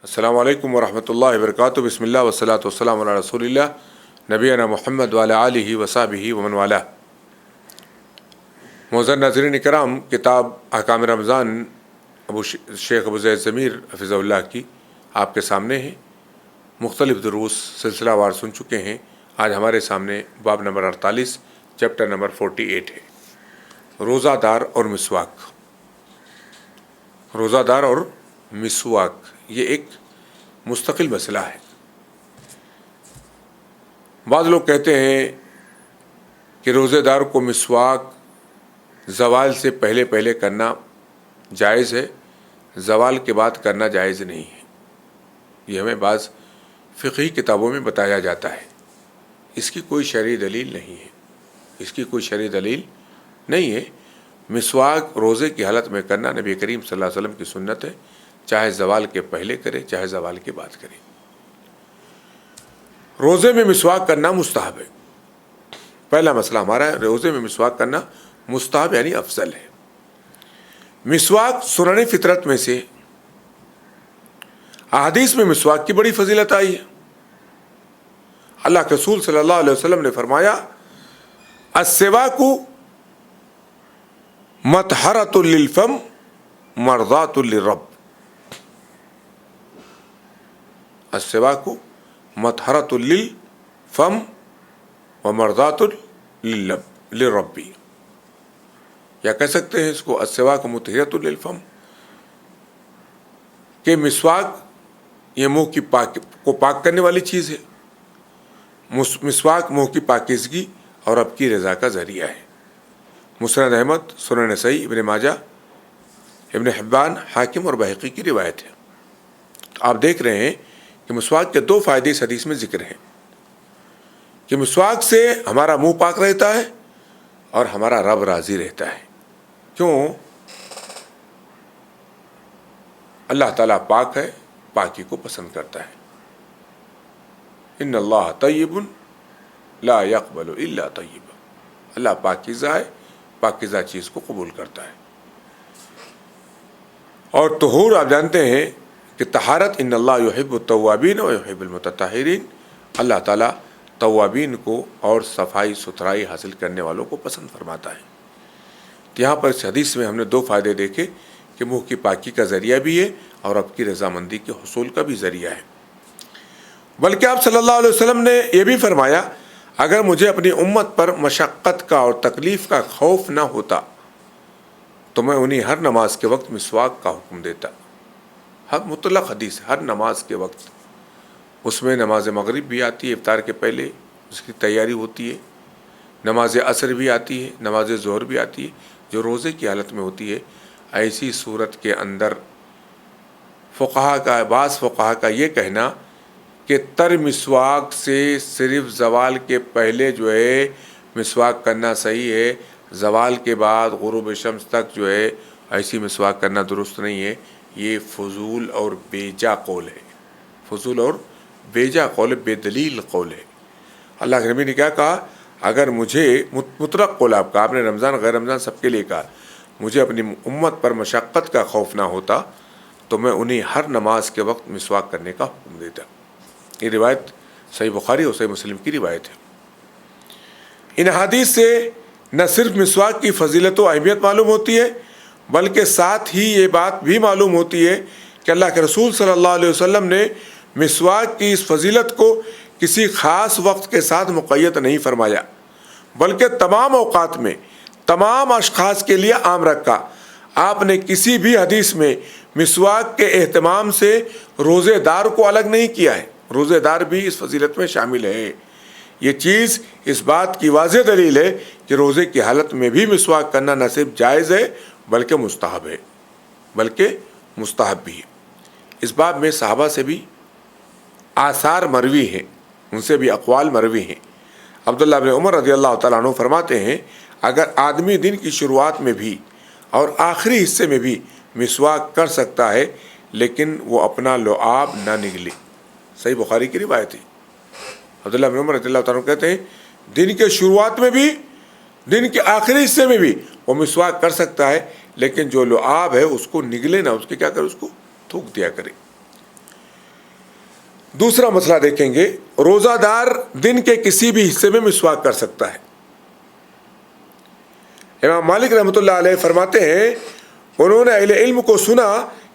السلام علیکم ورحمۃ اللہ وبرکاتہ۔ بسم اللہ والصلاۃ والسلام علی رسول اللہ نبینا محمد وعلی آلہ وصحبہ ومن والاه۔ معزز ناظرین کرام، کتاب احکام رمضان شیخ ابو زید ضمیر حفظہ اللہ کی آپ کے سامنے ہے۔ مختلف دروس سلسلہ وار سن چکے ہیں۔ آج ہمارے سامنے باب نمبر 48 چیپٹر نمبر 48 ہے، روزہ دار اور مسواک۔ روزہ دار اور مسواک یہ ایک مستقل مسئلہ ہے۔ بعض لوگ کہتے ہیں کہ روزے دار کو مسواک زوال سے پہلے پہلے کرنا جائز ہے، زوال کے بعد کرنا جائز نہیں ہے۔ یہ ہمیں بعض فقہی کتابوں میں بتایا جاتا ہے۔ اس کی کوئی شرعی دلیل نہیں ہے، اس کی کوئی شرعی دلیل نہیں ہے۔ مسواک روزے کی حالت میں کرنا نبی کریم صلی اللہ علیہ وسلم کی سنت ہے، چاہے زوال کے پہلے کرے چاہے زوال کے بعد کرے۔ روزے میں مسواک کرنا مستحب ہے۔ پہلا مسئلہ ہمارا ہے، روزے میں مسواک کرنا مستحب یعنی افضل ہے۔ مسواک سنن فطرت میں سے احادیث میں مسواک کی بڑی فضیلت آئی ہے۔ اللہ کے رسول صلی اللہ علیہ وسلم نے فرمایا، السواک مطہرۃ للفم مرضات للرب۔ السواک مطہرۃ للفم ومرضات للرب، یا کہہ سکتے ہیں اس کو السواک مطہرۃ للفم، کہ مسواک یہ منہ کو پاک کرنے والی چیز ہے۔ مسواک منہ کی پاکیزگی اور رب کی رضا کا ذریعہ ہے۔ مسند احمد، سنن نسائی، ابن ماجہ، ابن حبان، حاکم اور بہقی کی روایت ہے۔ تو آپ دیکھ رہے ہیں کہ مسواک کے دو فائدے اس حدیث میں ذکر ہیں، کہ مسواک سے ہمارا منہ پاک رہتا ہے اور ہمارا رب راضی رہتا ہے۔ کیوں؟ اللہ تعالیٰ پاک ہے، پاکی کو پسند کرتا ہے۔ ان اللہ طیب لا یقبل الا طیبا، اللہ پاکیزہ ہے، پاکیزہ چیز کو قبول کرتا ہے۔ اور طہور آپ جانتے ہیں کہ طہارت، ان اللہ یحب التوابین و یحب المتطہرین، اللہ تعالیٰ توابین کو اور صفائی ستھرائی حاصل کرنے والوں کو پسند فرماتا ہے۔ یہاں پر اس حدیث میں ہم نے دو فائدے دیکھے، کہ منہ کی پاکی کا ذریعہ بھی ہے اور رب کی رضامندی کے حصول کا بھی ذریعہ ہے۔ بلکہ آپ صلی اللہ علیہ وسلم نے یہ بھی فرمایا، اگر مجھے اپنی امت پر مشقت کا اور تکلیف کا خوف نہ ہوتا تو میں انہیں ہر نماز کے وقت مسواک کا حکم دیتا۔ ہر مطلق حدیث، ہر نماز کے وقت، اس میں نماز مغرب بھی آتی ہے، افطار کے پہلے اس کی تیاری ہوتی ہے، نماز عصر بھی آتی ہے، نماز ظہر بھی آتی ہے، جو روزے کی حالت میں ہوتی ہے۔ ایسی صورت کے اندر بعض فقہا کا یہ کہنا کہ تر مسواک سے صرف زوال کے پہلے جو ہے مسواک کرنا صحیح ہے، زوال کے بعد غروب شمس تک جو ہے ایسی مسواک کرنا درست نہیں ہے، یہ فضول اور بیجا قول ہے۔ فضول اور بیجا قول، بے دلیل قول ہے۔ اللہ کے نبی نے کیا کہا؟ اگر مجھے مطلق قول آپ نے رمضان غیر رمضان سب کے لیے کہا، مجھے اپنی امت پر مشقت کا خوف نہ ہوتا تو میں انہیں ہر نماز کے وقت مسواک کرنے کا حکم دیتا۔ یہ روایت صحیح بخاری اور صحیح مسلم کی روایت ہے۔ ان حدیث سے نہ صرف مسواک کی فضیلت و اہمیت معلوم ہوتی ہے، بلکہ ساتھ ہی یہ بات بھی معلوم ہوتی ہے کہ اللہ کے رسول صلی اللہ علیہ وسلم نے مسواک کی اس فضیلت کو کسی خاص وقت کے ساتھ مقید نہیں فرمایا، بلکہ تمام اوقات میں تمام اشخاص کے لیے عام رکھا۔ آپ نے کسی بھی حدیث میں مسواک کے اہتمام سے روزے دار کو الگ نہیں کیا ہے، روزے دار بھی اس فضیلت میں شامل ہے۔ یہ چیز اس بات کی واضح دلیل ہے کہ روزے کی حالت میں بھی مسواک کرنا نہ صرف جائز ہے بلکہ مستحب ہے، بھی ہے۔ اس باب میں صحابہ سے بھی آثار مروی ہیں، ان سے بھی اقوال مروی ہیں۔ عبداللہ بن عمر رضی اللہ تعالیٰ عنہ فرماتے ہیں، اگر آدمی دن کی شروعات میں بھی اور آخری حصے میں بھی مسواک کر سکتا ہے لیکن وہ اپنا لعاب نہ نگلے۔ صحیح بخاری کی روایت ہے۔ عبداللہ بن عمر رضی اللہ تعالیٰ عنہ کہتے ہیں، دن کے شروعات میں بھی دن کے آخری حصے میں بھی وہ مسواک کر سکتا ہے، لیکن جو لعاب ہے اس کو نگلے نہ، اس کے کیا کرے، اس کو تھوک دیا کرے۔ دوسرا مسئلہ دیکھیں گے، روزہ دار دن کے کسی بھی حصے میں مسواک کر سکتا ہے۔ امام مالک رحمۃ اللہ علیہ فرماتے ہیں انہوں نے اہل علم کو سنا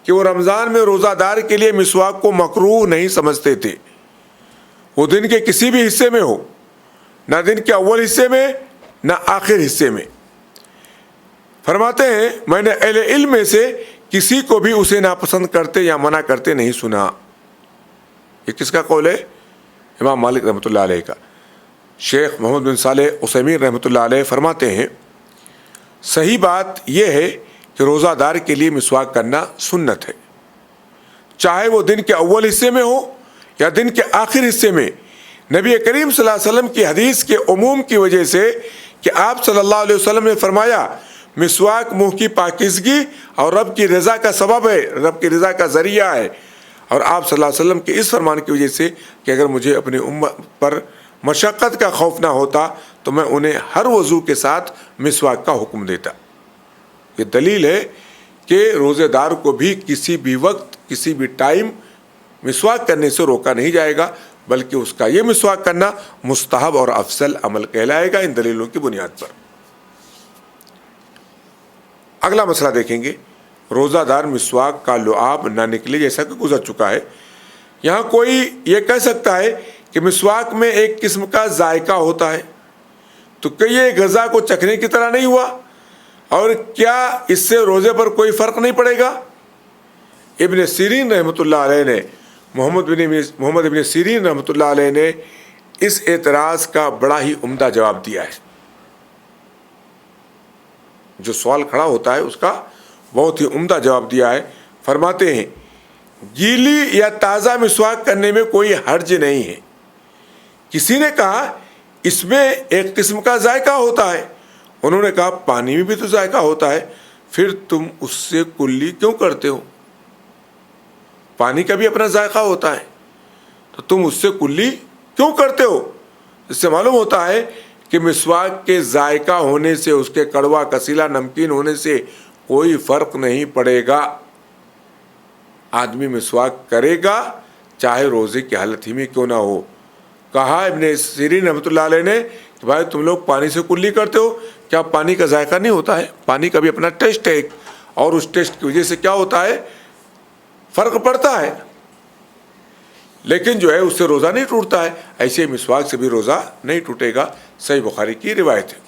کہ وہ رمضان میں روزہ دار کے لیے مسواک کو مکروہ نہیں سمجھتے تھے، وہ دن کے کسی بھی حصے میں ہو، نہ دن کے اول حصے میں نہ آخر حصے میں۔ فرماتے ہیں میں نے اہل علم میں سے کسی کو بھی اسے ناپسند کرتے یا منع کرتے نہیں سنا۔ یہ کس کا قول ہے؟ امام مالک رحمۃ اللہ علیہ کا۔ شیخ محمد بن صالح عثیمین رحمۃ اللہ علیہ فرماتے ہیں صحیح بات یہ ہے کہ روزہ دار کے لیے مسواک کرنا سنت ہے، چاہے وہ دن کے اول حصے میں ہو یا دن کے آخر حصے میں۔ نبی کریم صلی اللہ علیہ وسلم کی حدیث کے عموم کی وجہ سے کہ آپ صلی اللہ علیہ وسلم نے فرمایا مسواک منہ کی پاکیزگی اور رب کی رضا کا سبب ہے، رب کی رضا کا ذریعہ ہے، اور آپ صلی اللہ علیہ وسلم کے اس فرمان کی وجہ سے کہ اگر مجھے اپنی امت پر مشقت کا خوف نہ ہوتا تو میں انہیں ہر وضو کے ساتھ مسواک کا حکم دیتا۔ یہ دلیل ہے کہ روزے دار کو بھی کسی بھی وقت کسی بھی ٹائم مسواک کرنے سے روکا نہیں جائے گا، بلکہ اس کا یہ مسواک کرنا مستحب اور افضل عمل کہلائے گا ان دلیلوں کی بنیاد پر۔ اگلا مسئلہ دیکھیں گے، روزہ دار مسواک کا لعاب نہ نکلے جیسا کہ گزر چکا ہے۔ یہاں کوئی یہ کہہ سکتا ہے کہ مسواک میں ایک قسم کا ذائقہ ہوتا ہے، تو کہ یہ غذا کو چکھنے کی طرح نہیں ہوا، اور کیا اس سے روزے پر کوئی فرق نہیں پڑے گا؟ ابن سیرین رحمۃ اللہ علیہ نے محمد ابن سیرین رحمۃ اللہ علیہ نے اس اعتراض کا بڑا ہی عمدہ جواب دیا ہے۔ جو سوال کھڑا ہوتا ہے اس کا بہت ہی عمدہ جواب دیا ہے۔ فرماتے ہیں گیلی یا تازہ مسواک کرنے میں کوئی حرج نہیں ہے۔ کسی نے کہا اس میں ایک قسم کا ذائقہ ہوتا ہے، انہوں نے کہا پانی میں بھی تو ذائقہ ہوتا ہے، پھر تم اس سے کلی کیوں کرتے ہو؟ پانی کا بھی اپنا ذائقہ ہوتا ہے تو تم اس سے کلی کیوں کرتے ہو؟ اس سے معلوم ہوتا ہے کہ مسواک کے ذائقہ ہونے سے، اس کے کڑوا کسیلا نمکین ہونے سے کوئی فرق نہیں پڑے گا۔ آدمی مسواک کرے گا چاہے روزے کی حالت ہی میں کیوں نہ ہو۔ کہا ابن سیرین رحمۃ اللہ علیہ نے کہ بھائی تم لوگ پانی سے کلی کرتے ہو، کیا پانی کا ذائقہ نہیں ہوتا ہے؟ پانی کا بھی اپنا ٹیسٹ ہے، اور اس ٹیسٹ کی وجہ سے کیا ہوتا ہے؟ فرق پڑتا ہے، لیکن جو ہے اس سے روزہ نہیں ٹوٹتا ہے۔ ایسے مسواک سے بھی روزہ نہیں ٹوٹے گا، صحیح بخاری کی روایت ہے۔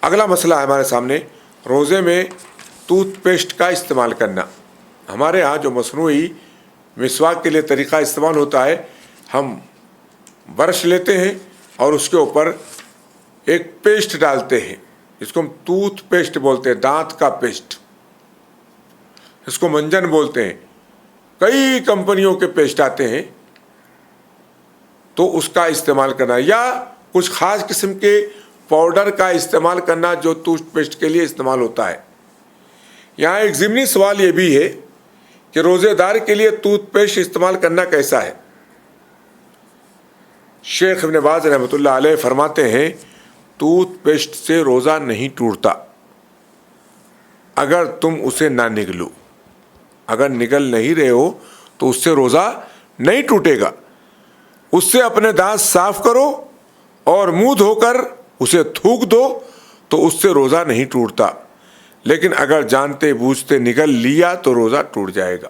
اگلا مسئلہ ہے ہمارے سامنے، روزے میں ٹوتھ پیسٹ کا استعمال کرنا۔ ہمارے ہاں جو مصنوعی مسواک کے لیے طریقہ استعمال ہوتا ہے، ہم برش لیتے ہیں اور اس کے اوپر ایک پیسٹ ڈالتے ہیں، اس کو ہم ٹوتھ پیسٹ بولتے ہیں، دانت کا پیسٹ، اس کو منجن بولتے ہیں۔ کئی کمپنیوں کے پیسٹ آتے ہیں، تو اس کا استعمال کرنا، یا کچھ خاص قسم کے پاؤڈر کا استعمال کرنا جو ٹوتھ پیسٹ کے لیے استعمال ہوتا ہے۔ یہاں ایک ضمنی سوال یہ بھی ہے کہ روزے دار کے لیے ٹوتھ پیسٹ استعمال کرنا کیسا ہے؟ شیخ ابن باز رحمۃ اللہ علیہ فرماتے ہیں ٹوتھ پیسٹ سے روزہ نہیں ٹوٹتا اگر تم اسے نہ نگلو۔ اگر نگل نہیں رہے ہو تو اس سے روزہ نہیں ٹوٹے گا۔ اس سے اپنے دانت صاف کرو اور منہ دھو کر اسے تھوک دو تو اس سے روزہ نہیں ٹوٹتا، لیکن اگر جانتے بوجھتے نگل لیا تو روزہ ٹوٹ جائے گا۔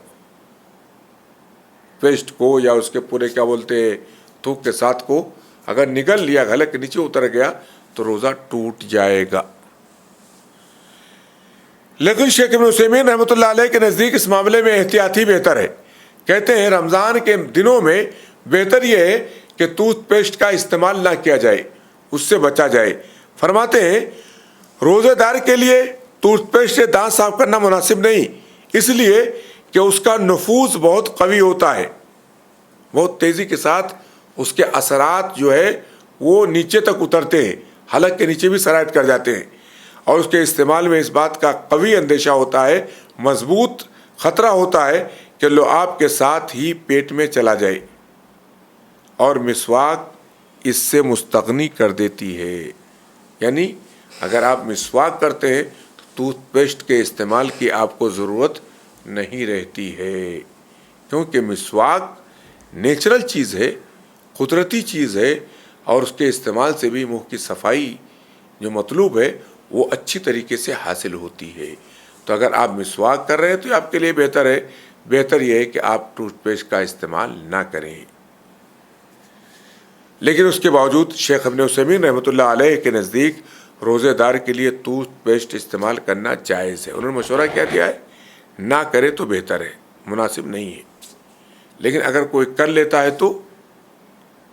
پیسٹ کو یا اس کے پورے کیا بولتے تھوک کے ساتھ کو اگر نگل لیا، گلے کے نیچے اتر گیا تو روزہ ٹوٹ جائے گا۔ لیکن شیخ ابن عثیمین رحمۃ اللہ علیہ کے نزدیک اس معاملے میں احتیاطی بہتر ہے۔ کہتے ہیں رمضان کے دنوں میں بہتر یہ ہے کہ ٹوتھ پیسٹ کا استعمال نہ کیا جائے، اس سے بچا جائے۔ فرماتے ہیں روزے دار کے لیے ٹوتھ پیسٹ سے دانت صاف کرنا مناسب نہیں، اس لیے کہ اس کا نفوذ بہت قوی ہوتا ہے، بہت تیزی کے ساتھ اس کے اثرات جو ہے وہ نیچے تک اترتے ہیں، حلق کے نیچے بھی سرایت کر جاتے ہیں، اور اس کے استعمال میں اس بات کا قوی اندیشہ ہوتا ہے، مضبوط خطرہ ہوتا ہے کہ لعاب کے ساتھ ہی پیٹ میں چلا جائے، اور مسواک اس سے مستغنی کر دیتی ہے۔ یعنی اگر آپ مسواک کرتے ہیں تو ٹوتھ پیسٹ کے استعمال کی آپ کو ضرورت نہیں رہتی ہے، کیونکہ مسواک نیچرل چیز ہے، قدرتی چیز ہے، اور اس کے استعمال سے بھی منہ کی صفائی جو مطلوب ہے وہ اچھی طریقے سے حاصل ہوتی ہے۔ تو اگر آپ مسواک کر رہے ہیں تو آپ کے لیے بہتر یہ ہے کہ آپ ٹوتھ پیسٹ کا استعمال نہ کریں۔ لیکن اس کے باوجود شیخ ابن عثیمین رحمۃ اللہ علیہ کے نزدیک روزے دار کے لیے ٹوتھ پیسٹ استعمال کرنا جائز ہے۔ انہوں نے مشورہ کیا دیا ہے؟ نہ کرے تو بہتر ہے، مناسب نہیں ہے۔ لیکن اگر کوئی کر لیتا ہے تو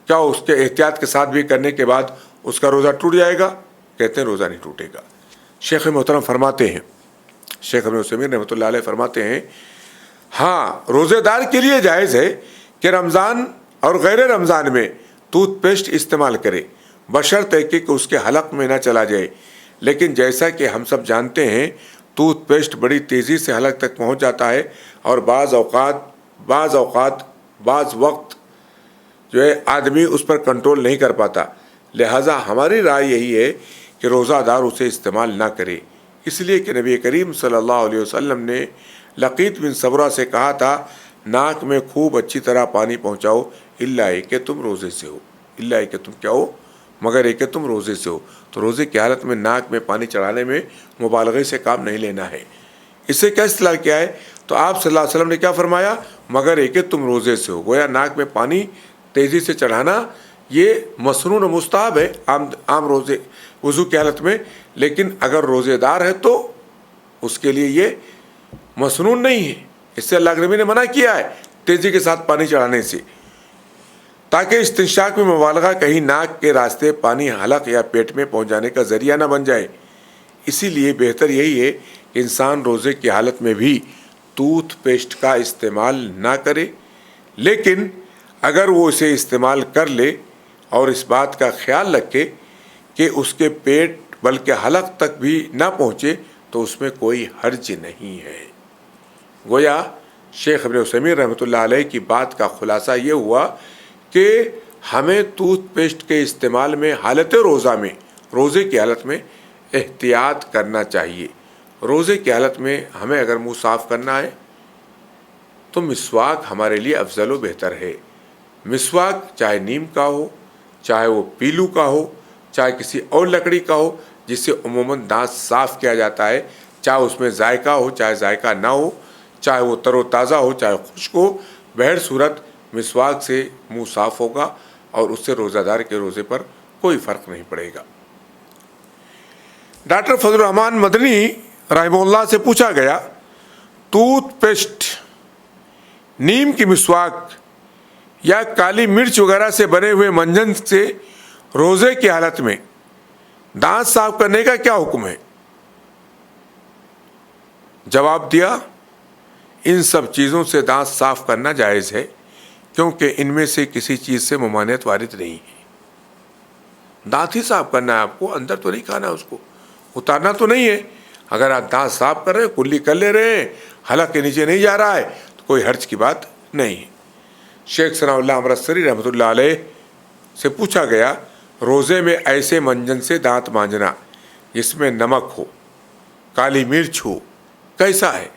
کیا اس کے احتیاط کے ساتھ بھی کرنے کے بعد اس کا روزہ ٹوٹ جائے گا؟ کہتے ہیں روزہ نہیں ٹوٹے گا۔ شیخ محترم فرماتے ہیں، شیخ ابن عثیمین رحمۃ اللہ علیہ فرماتے ہیں، ہاں روزے دار کے لیے جائز ہے کہ رمضان اور غیر رمضان میں ٹوتھ پیسٹ استعمال کرے، بشرطے کہ اس کے حلق میں نہ چلا جائے۔ لیکن جیسا کہ ہم سب جانتے ہیں ٹوتھ پیسٹ بڑی تیزی سے حلق تک پہنچ جاتا ہے، اور بعض وقت جو ہے آدمی اس پر کنٹرول نہیں کر پاتا۔ لہٰذا ہماری رائے یہی ہے کہ روزہ دار اسے استعمال نہ کرے، اس لیے کہ نبی کریم صلی اللہ علیہ وسلم نے لقیط بن صبرہ سے کہا تھا ناک میں خوب اچھی طرح پانی پہنچاؤ، الا کہ تم روزے سے ہو، الا کہ تم کیا ہو، مگر یہ کہ تم روزے سے ہو۔ تو روزے کی حالت میں ناک میں پانی چڑھانے میں مبالغے سے کام نہیں لینا ہے۔ اس سے کیا اصطلاح کیا ہے؟ تو آپ صلی اللہ علیہ وسلم نے کیا فرمایا؟ مگر یہ کہ تم روزے سے ہو۔ گویا ناک میں پانی تیزی سے چڑھانا یہ مسنون و مستحب ہے عام روزے وضو کی حالت میں، لیکن اگر روزے دار ہے تو اس کے لیے یہ مسنون نہیں ہے۔ اس سے اللہ کے نبی نے منع کیا ہے تیزی کے ساتھ پانی چڑھانے سے، تاکہ استنشاق میں مبالغہ کہیں ناک کے راستے پانی حلق یا پیٹ میں پہنچ جانے کا ذریعہ نہ بن جائے۔ اسی لیے بہتر یہی ہے کہ انسان روزے کی حالت میں بھی ٹوتھ پیسٹ کا استعمال نہ کرے، لیکن اگر وہ اسے استعمال کر لے اور اس بات کا خیال رکھے کہ اس کے پیٹ بلکہ حلق تک بھی نہ پہنچے تو اس میں کوئی حرج نہیں ہے۔ گویا شیخ ابن عثیمین رحمۃ اللہ علیہ کی بات کا خلاصہ یہ ہوا کہ ہمیں ٹوتھ پیسٹ کے استعمال میں حالت روزہ میں، روزے کی حالت میں احتیاط کرنا چاہیے۔ روزے کی حالت میں ہمیں اگر منہ صاف کرنا ہے تو مسواک ہمارے لیے افضل و بہتر ہے۔ مسواک چاہے نیم کا ہو، چاہے وہ پیلو کا ہو، چاہے کسی اور لکڑی کا ہو جس سے عموماً دانت صاف کیا جاتا ہے، چاہے اس میں ذائقہ ہو چاہے ذائقہ نہ ہو، چاہے وہ تر و تازہ ہو چاہے خشک ہو، بہر صورت مسواک سے منہ صاف ہوگا اور اس سے روزہ دار کے روزے پر کوئی فرق نہیں پڑے گا۔ ڈاکٹر فضل الرحمان مدنی رحمہ اللہ سے پوچھا گیا ٹوتھ پیسٹ، نیم کی مسواک یا کالی مرچ وغیرہ سے بنے ہوئے منجن سے روزے کی حالت میں دانت صاف کرنے کا کیا حکم ہے؟ جواب دیا ان سب چیزوں سے دانت صاف کرنا جائز ہے، کیونکہ ان میں سے کسی چیز سے ممانعت وارد نہیں ہے۔ دانت ہی صاف کرنا ہے آپ کو، اندر تو نہیں کھانا، اس کو اتارنا تو نہیں ہے۔ اگر آپ دانت صاف کر رہے ہیں، کلی کر لے رہے ہیں، حلق کے نیچے نہیں جا رہا ہے تو کوئی حرج کی بات نہیں ہے۔ شیخ ثناء اللہ امرتسری رحمۃ اللہ علیہ سے پوچھا گیا روزے میں ایسے منجن سے دانت مانجنا جس میں نمک ہو، کالی مرچ ہو، کیسا ہے؟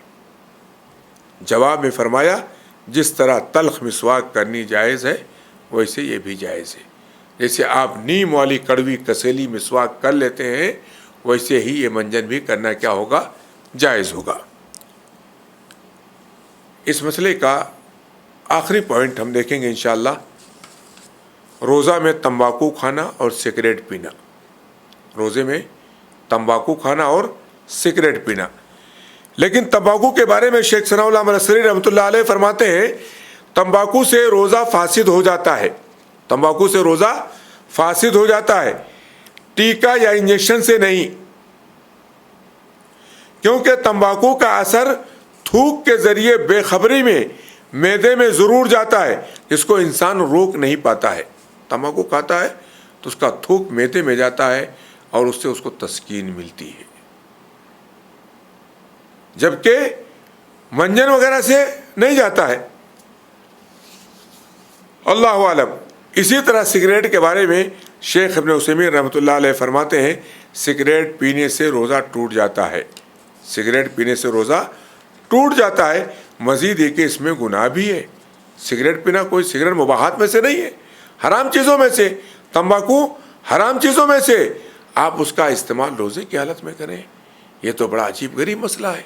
جواب میں فرمایا جس طرح تلخ مسواک کرنی جائز ہے ویسے یہ بھی جائز ہے۔ جیسے آپ نیم والی کڑوی کسیلی مسواک کر لیتے ہیں ویسے ہی یہ منجن بھی کرنا کیا ہوگا؟ جائز ہوگا۔ اس مسئلے کا آخری پوائنٹ ہم دیکھیں گے انشاءاللہ، روزہ میں تمباکو کھانا اور سگریٹ پینا۔ روزے میں تمباکو کھانا اور سگریٹ پینا، لیکن تمباکو کے بارے میں شیخ ثناء اللہ امرتسری رحمۃ اللہ علیہ فرماتے ہیں تمباکو سے روزہ فاسد ہو جاتا ہے، تمباکو سے روزہ فاسد ہو جاتا ہے، ٹیکا یا انجیکشن سے نہیں، کیونکہ تمباکو کا اثر تھوک کے ذریعے بے خبری میں معدے میں ضرور جاتا ہے، جس کو انسان روک نہیں پاتا ہے۔ تمباکو کھاتا ہے تو اس کا تھوک معدے میں جاتا ہے اور اس سے اس کو تسکین ملتی ہے، جبکہ منجن وغیرہ سے نہیں جاتا ہے۔ اللہ عالم۔ اسی طرح سگریٹ کے بارے میں شیخ ابن عثیمین رحمۃ اللہ علیہ فرماتے ہیں سگریٹ پینے سے روزہ ٹوٹ جاتا ہے، سگریٹ پینے سے روزہ ٹوٹ جاتا ہے، مزید یہ کہ اس میں گناہ بھی ہے۔ سگریٹ پینا کوئی سگریٹ مباحات میں سے نہیں ہے، حرام چیزوں میں سے، تمباکو حرام چیزوں میں سے، آپ اس کا استعمال روزے کی حالت میں کریں، یہ تو بڑا عجیب غریب مسئلہ ہے۔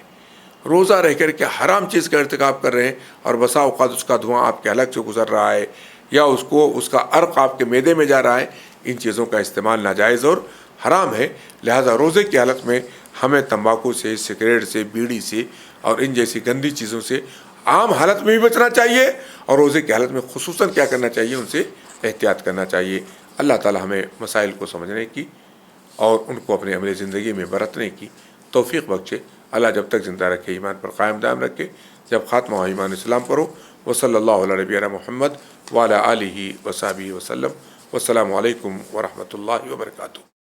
روزہ رہ کر کے حرام چیز کا ارتکاب کر رہے ہیں، اور بسا اوقات اس کا دھواں آپ کے حلق سے گزر رہا ہے، یا اس کا عرق آپ کے معدے میں جا رہا ہے۔ ان چیزوں کا استعمال ناجائز اور حرام ہے، لہذا روزے کی حالت میں ہمیں تمباکو سے، سگریٹ سے، بیڑی سے اور ان جیسی گندی چیزوں سے عام حالت میں بھی بچنا چاہیے، اور روزے کی حالت میں خصوصاً کیا کرنا چاہیے، ان سے احتیاط کرنا چاہیے۔ اللہ تعالی ہمیں مسائل کو سمجھنے کی اور ان کو اپنے عملی زندگی میں برتنے کی توفیق بخشے۔ اللہ جب تک زندہ رکھے ایمان پر قائم دائم رکھے، جب خاتمہ ہو ایمان اسلام پر ہو۔ وصلی اللہ علیہ نبینا محمد وعلی آلہ وصحبہ وسلم۔ والسلام علیکم ورحمۃ اللہ وبرکاتہ۔